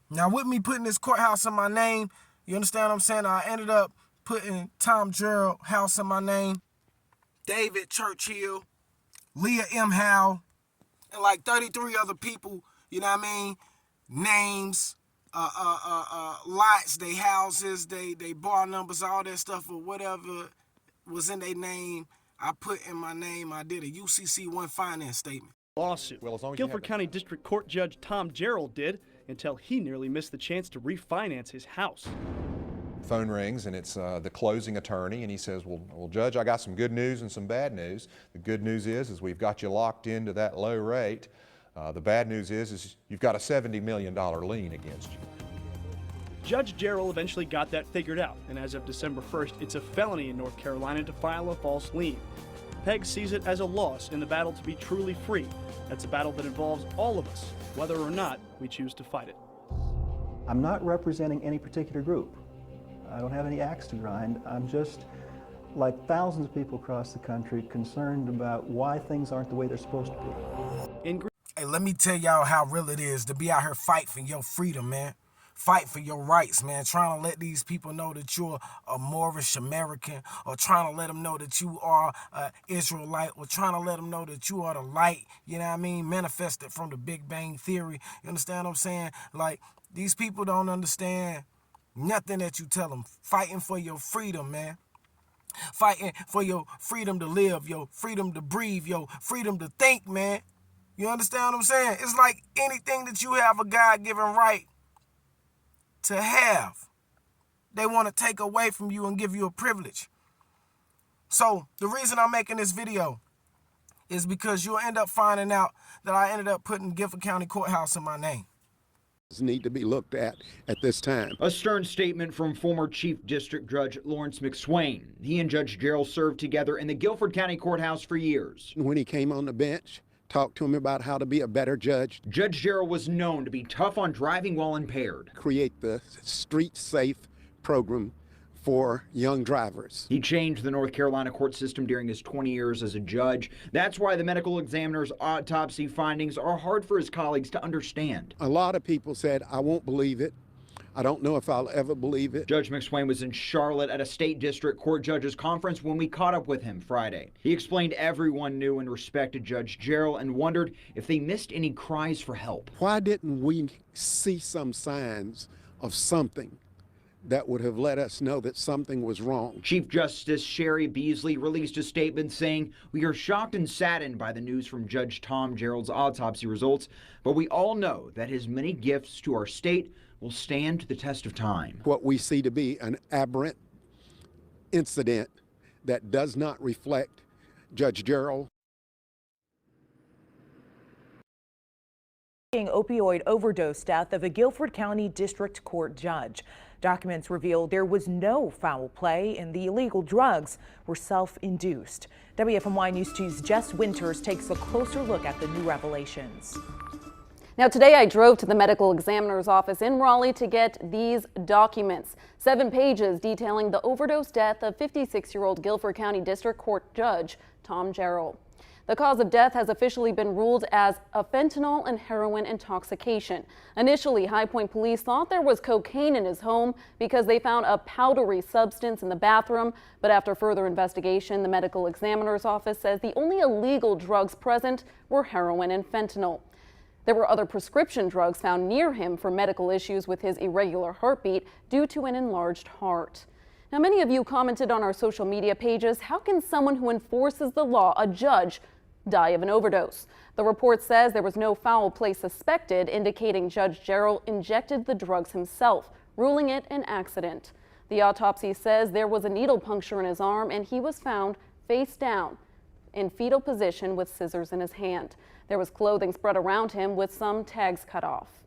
Now, with me putting this courthouse in my name, you understand what I'm saying? I ended up putting Tom Gerald House in my name, David Churchill, Leah M. Howe, and like 33 other people, you know what I mean? Names, lots, they houses, they bar numbers, all that stuff or whatever was in their name. I put in my name. I did a UCC1 finance statement. Lawsuit. Well, as long as Guilford County District Court Judge Tom Gerald did until he nearly missed the chance to refinance his house. Phone rings and it's the closing attorney, and he says, well, Judge, I got some good news and some bad news. The good news is we've got you locked into that low rate. The bad news is you've got a $70 million lien against you. Judge Gerald eventually got that figured out, and as of December 1st, it's a felony in North Carolina to file a false lien. Peg sees it as a loss in the battle to be truly free. That's a battle that involves all of us, whether or not we choose to fight it. I'm not representing any particular group. I don't have any axe to grind. I'm just, like thousands of people across the country, concerned about why things aren't the way they're supposed to be. Hey, let me tell y'all how real it is to be out here fighting for your freedom, man. Fight for your rights, man. Trying to let these people know that you're a Moorish American, or trying to let them know that you are an Israelite, or trying to let them know that you are the light, you know what I mean, manifested from the Big Bang Theory. You understand what I'm saying? Like, these people don't understand nothing that you tell them. Fighting for your freedom, man. Fighting for your freedom to live, your freedom to breathe, your freedom to think, man. You understand what I'm saying? It's like anything that you have a God-given right to have, they want to take away from you and give you a privilege. So the reason I'm making this video is because you'll end up finding out that I ended up putting Guilford County Courthouse in my name. Need to be looked at this time. A stern statement from former Chief District Judge Lawrence McSwain. He and Judge Gerald served together in the Guilford County Courthouse for years. When he came on the bench, talked to him about how to be a better judge. Judge Gerald was known to be tough on driving while impaired. Create the street safe program for young drivers. He changed the North Carolina court system during his 20 years as a judge. That's why the medical examiner's autopsy findings are hard for his colleagues to understand. A lot of people said, I won't believe it. I don't know if I'll ever believe it. Judge McSwain was in Charlotte at a state district court judges conference when we caught up with him Friday. He explained everyone knew and respected Judge Gerald and wondered if they missed any cries for help. Why didn't we see some signs of something that would have let us know that something was wrong? Chief Justice Sherry Beasley released a statement saying, "We are shocked and saddened by the news from Judge Tom Gerald's autopsy results, but we all know that his many gifts to our state will stand the test of time." What we see to be an aberrant incident that does not reflect Judge Gerald. Opioid overdose death of a Guilford County District Court judge. Documents reveal there was no foul play and the illegal drugs were self-induced. WFMY News 2's Jess Winters takes a closer look at the new revelations. Now today I drove to the medical examiner's office in Raleigh to get these documents. 7 pages detailing the overdose death of 56-year-old Guilford County District Court Judge Tom Gerald. The cause of death has officially been ruled as a fentanyl and heroin intoxication. Initially, High Point police thought there was cocaine in his home because they found a powdery substance in the bathroom. But after further investigation, the medical examiner's office says the only illegal drugs present were heroin and fentanyl. There were other prescription drugs found near him for medical issues with his irregular heartbeat due to an enlarged heart. Now, many of you commented on our social media pages, how can someone who enforces the law, a judge, die of an overdose? The report says there was no foul play suspected, indicating Judge Gerald injected the drugs himself, ruling it an accident. The autopsy says there was a needle puncture in his arm and he was found face down in fetal position with scissors in his hand. There was clothing spread around him with some tags cut off.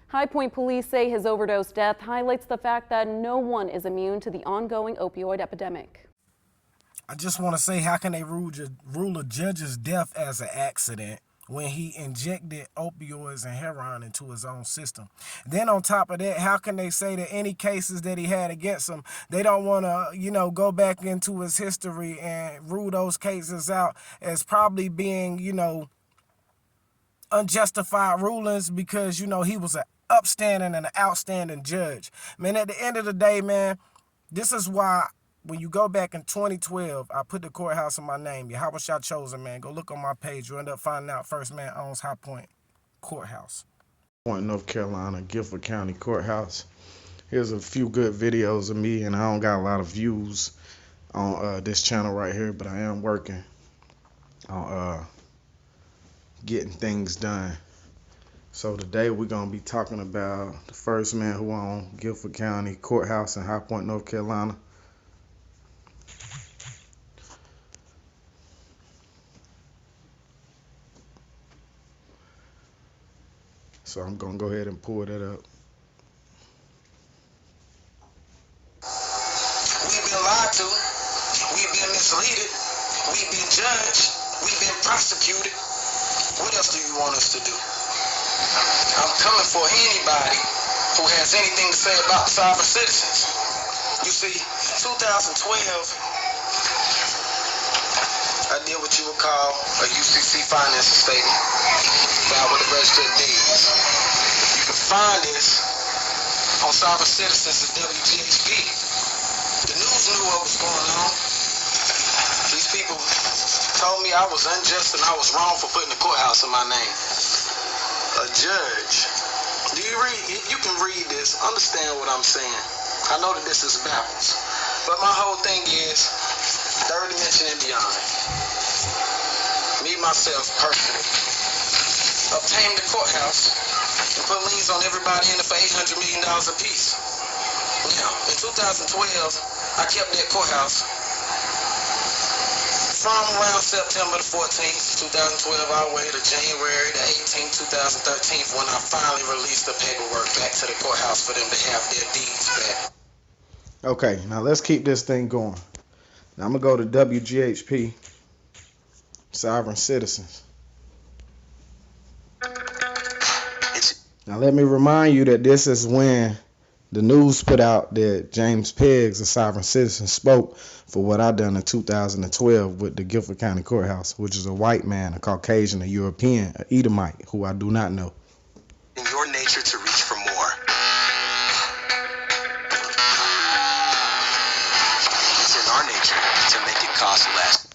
High Point police say his overdose death highlights the fact that no one is immune to the ongoing opioid epidemic. I just want to say, how can they rule a judge's death as an accident when he injected opioids and heroin into his own system? Then on top of that, how can they say that any cases that he had against him, they don't want to, go back into his history and rule those cases out as probably being, unjustified rulings because, he was an upstanding and an outstanding judge. Man, at the end of the day, man, this is why when you go back in 2012, I put the courthouse in my name. Yahweh Shah chosen, man. Go look on my page. You'll end up finding out first man owns High Point Courthouse. North Carolina, Guilford County Courthouse. Here's a few good videos of me, and I don't got a lot of views on this channel right here, but I am working on getting things done. So today we're going to be talking about the first man who owned Guilford County Courthouse in High Point, North Carolina. So I'm going to go ahead and pull that up. We've been lied to. We've been misleaded. We've been judged. We've been prosecuted. What else do you want us to do? I'm coming for anybody who has anything to say about the sovereign citizens. You see, 2012, I did what you would call a UCC financing statement filed with the Register of Deeds. You can find this on Sovereign Citizens at WGHP. The news knew what was going on. These people told me I was unjust and I was wrong for putting the courthouse in my name. A judge. Do you read? You can read this, understand what I'm saying. I know that this is backwards, but my whole thing is third dimension and beyond. Me, myself, personally, obtained the courthouse and put liens on everybody in it for $800 million apiece. Now, in 2012, I kept that courthouse from around September the 14th, 2012, all the way to January the 18th, 2013, when I finally released the paperwork back to the courthouse for them to have their deeds back. Okay, now let's keep this thing going. Now I'm going to go to WGHP, Sovereign Citizens. Now let me remind you that this is when the news put out that James Peggs, a sovereign citizen, spoke for what I done in 2012 with the Guilford County Courthouse, which is a white man, a Caucasian, a European, an Edomite, who I do not know. In your nature to reach for more. It's in our nature to make it cost less.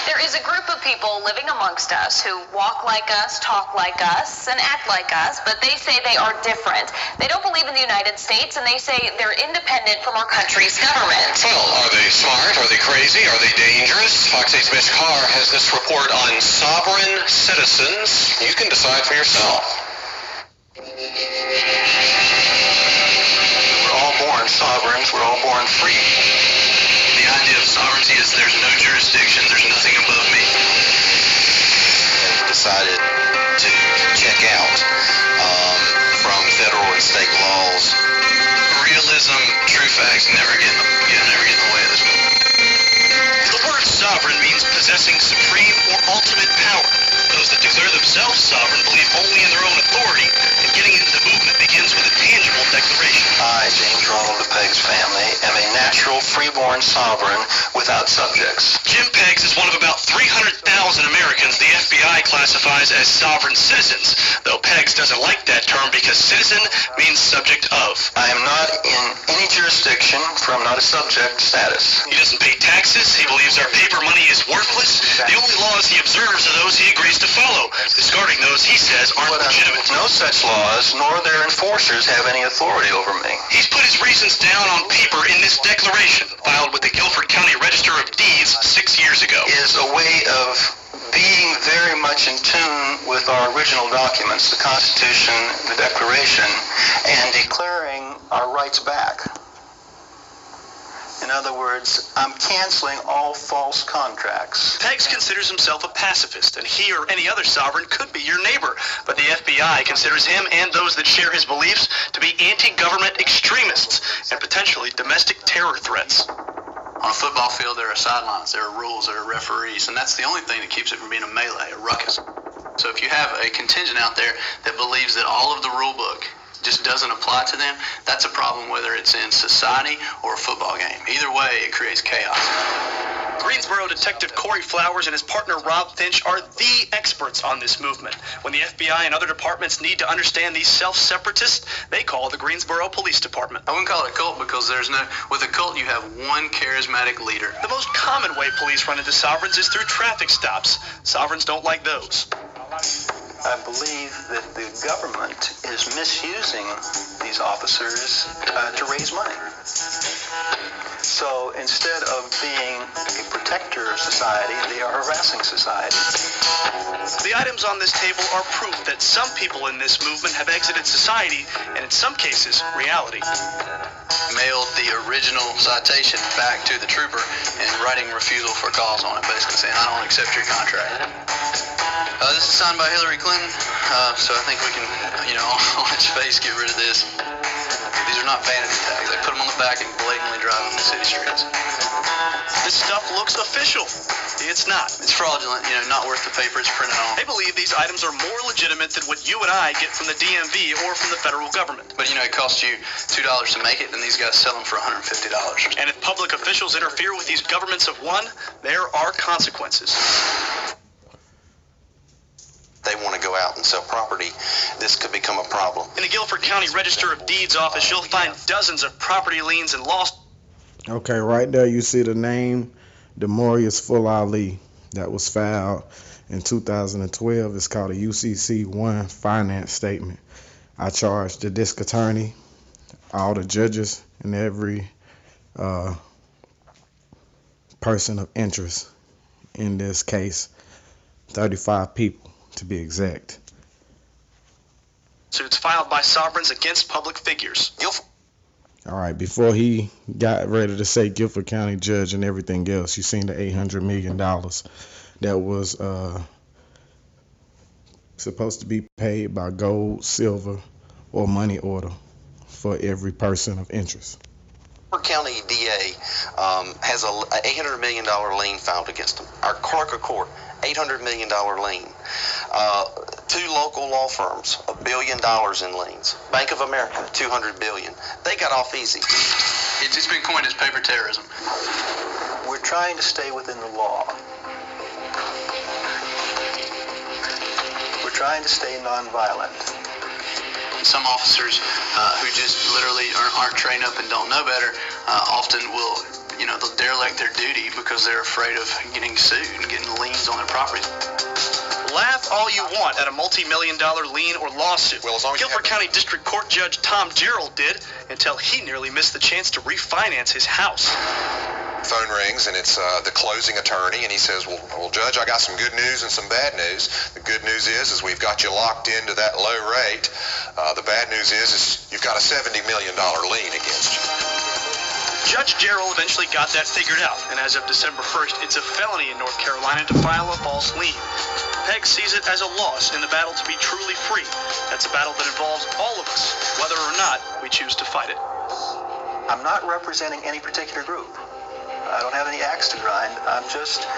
There is a group of people living amongst us who walk like us, talk like us, and act like us, but they say they are different. They don't believe in the United States, and they say they're independent from our country's government. Well, are they smart? Are they crazy? Are they dangerous? Fox 8's Mitch Carr has this report on sovereign citizens. You can decide for yourself. We're all born sovereigns. We're all born free. The idea of sovereignty is there's no jurisdiction, there's nothing above me. Decided to check out from federal and state laws. Realism, true facts never get in the way of this book. The word sovereign means possessing supreme or ultimate power. Those that declare themselves sovereign believe only in their own authority, and getting into the movement begins with a tangible declaration. I, James Ronald of Peggs family, am a natural, freeborn sovereign without subjects. Jim Peggs is one of about 300,000 Americans the FBI classifies as sovereign citizens, though Peggs doesn't like that term because citizen means subject of. I am not in any jurisdiction, for I'm not a subject status. He doesn't pay taxes. He believes our paper money is worthless. The only laws he observes are those he agrees to follow, discarding those he says aren't legitimate. No such laws, nor their enforcers have any authority over me. He's put his reasons down on paper in this declaration, filed with the Guilford County Register of Deeds 6 years ago. Is a way of being very much in tune with our original documents, the Constitution, the Declaration, and declaring our rights back. In other words, I'm canceling all false contracts. Peggs considers himself a pacifist, and he or any other sovereign could be your neighbor. But the FBI considers him and those that share his beliefs to be anti-government extremists and potentially domestic terror threats. On a football field, there are sidelines, there are rules, there are referees, and that's the only thing that keeps it from being a melee, a ruckus. So if you have a contingent out there that believes that all of the rule book just doesn't apply to them, that's a problem whether it's in society or a football game. Either way, it creates chaos. Greensboro Detective Corey Flowers and his partner Rob Finch are the experts on this movement. When the FBI and other departments need to understand these self-separatists, they call the Greensboro Police Department. I wouldn't call it a cult because with a cult you have one charismatic leader. The most common way police run into sovereigns is through traffic stops. Sovereigns don't like those. I believe that the government is misusing these officers to raise money. So instead of being a protector of society, they are harassing society. The items on this table are proof that some people in this movement have exited society, and in some cases, reality. Mailed the original citation back to the trooper and writing refusal for cause on it, basically saying, I don't accept your contract. This is signed by Hillary Clinton, so I think we can, on its face, get rid of this. These are not vanity tags. They put them on the back and blatantly drive them in the city streets. This stuff looks official. It's not. It's fraudulent, not worth the paper it's printed on. They believe these items are more legitimate than what you and I get from the DMV or from the federal government. But, it costs you $2 to make it, and these guys sell them for $150. And if public officials interfere with these governments of one, there are consequences. They want to go out and sell property, this could become a problem. In the Guilford County Register of Deeds office, you'll find dozens of property liens and lawsuits. Okay, right there you see the name, Demorius Full Ali, that was filed in 2012. It's called a UCC-1 finance statement. I charged the district attorney, all the judges, and every person of interest in this case, 35 people to be exact. Suits filed by sovereigns against public figures. All right, before he got ready to say Guilford County judge and everything else, you seen the $800 million that was supposed to be paid by gold, silver, or money order for every person of interest. Guilford County DA has a $800 million lien filed against him. Our clerk of court, $800 million lien. Two local law firms, $1 billion in liens. Bank of America, $200 billion. They got off easy. It's been coined as paper terrorism. We're trying to stay within the law. We're trying to stay nonviolent. Some officers who just literally aren't trained up and don't know better often will, they'll derelict their duty because they're afraid of getting sued and getting liens on their property. Laugh all you want at a multi-million-dollar lien or lawsuit. Well, as long as Guilford County District Court Judge Tom Gerald did until he nearly missed the chance to refinance his house. Phone rings and it's the closing attorney, and he says, well, Judge, I got some good news and some bad news. The good news is we've got you locked into that low rate. The bad news is you've got a $70 million lien against you. Judge Gerald eventually got that figured out, and as of December 1st, it's a felony in North Carolina to file a false lien. Peg sees it as a loss in the battle to be truly free. That's a battle that involves all of us, whether or not we choose to fight it. I'm not representing any particular group. I don't have any axe to grind. I'm just